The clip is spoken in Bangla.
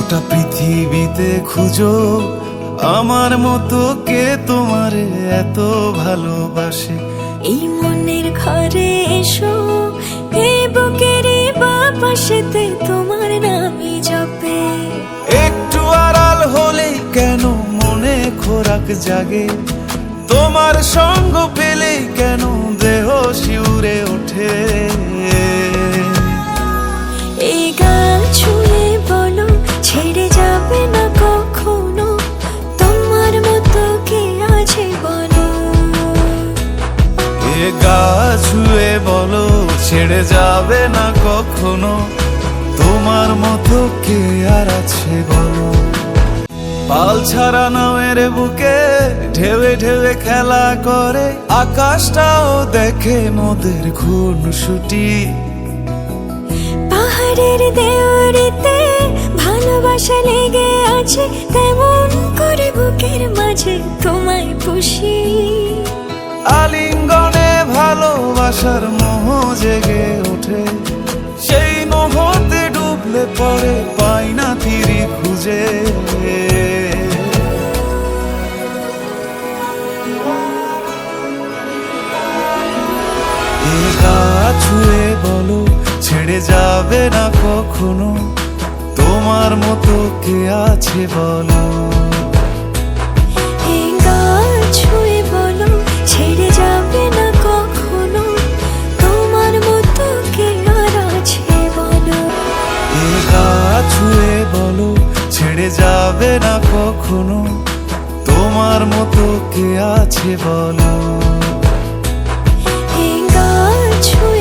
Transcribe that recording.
গোটা পৃথিবীতে খুঁজো আমার মতো কে তোমারে এত ভালোবাসে। এই মনের ঘরে এসো, এই বুকের বাপাশেতে তোমার নামই জপে। একটু আড়াল হলেই কেন মনে খোরাক জাগে, তোমার সঙ্গ পেলেই কেন দেহ শিউরে ওঠে। এই গান ছুঁয়ে বলো ছেড়ে যাবে না কখনো, তোমার মতো কে আছে বলো। এ গা ছুঁয়ে বলো ছেড়ে যাবে না কখনো, তোমার মতো কে আর আছে বলো। পাল ছাড়া নামের বুকে ঢেউে ঢেউে খেলা করে, আকাশটাও দেখে মোদের খুনসুটি। পাহাড়ের দেওয়ারিতে ভালোবাসা লেগে আছে, তেমন করে বুকের মাঝে তোমায় পুষি। আলিঙ্গনে ভালোবাসার মোহ জেগে ওঠে, সেই মোহতে ডুবলে পরে পাই না তীরে খুঁজে। এ গা ছুঁয়ে বলো ছেড়ে যাবে না কখনো, তোমার মতো কে আছে বলো। এই গান ছুঁয়ে বলো ছেড়ে যাবে না কখনো, তোমার মতো কে আর আছে বলো। এ গা ছুঁয়ে বলো ছেড়ে যাবে না কখনো, তোমার মতো কে আছে বলো। এই গান ছুঁয়ে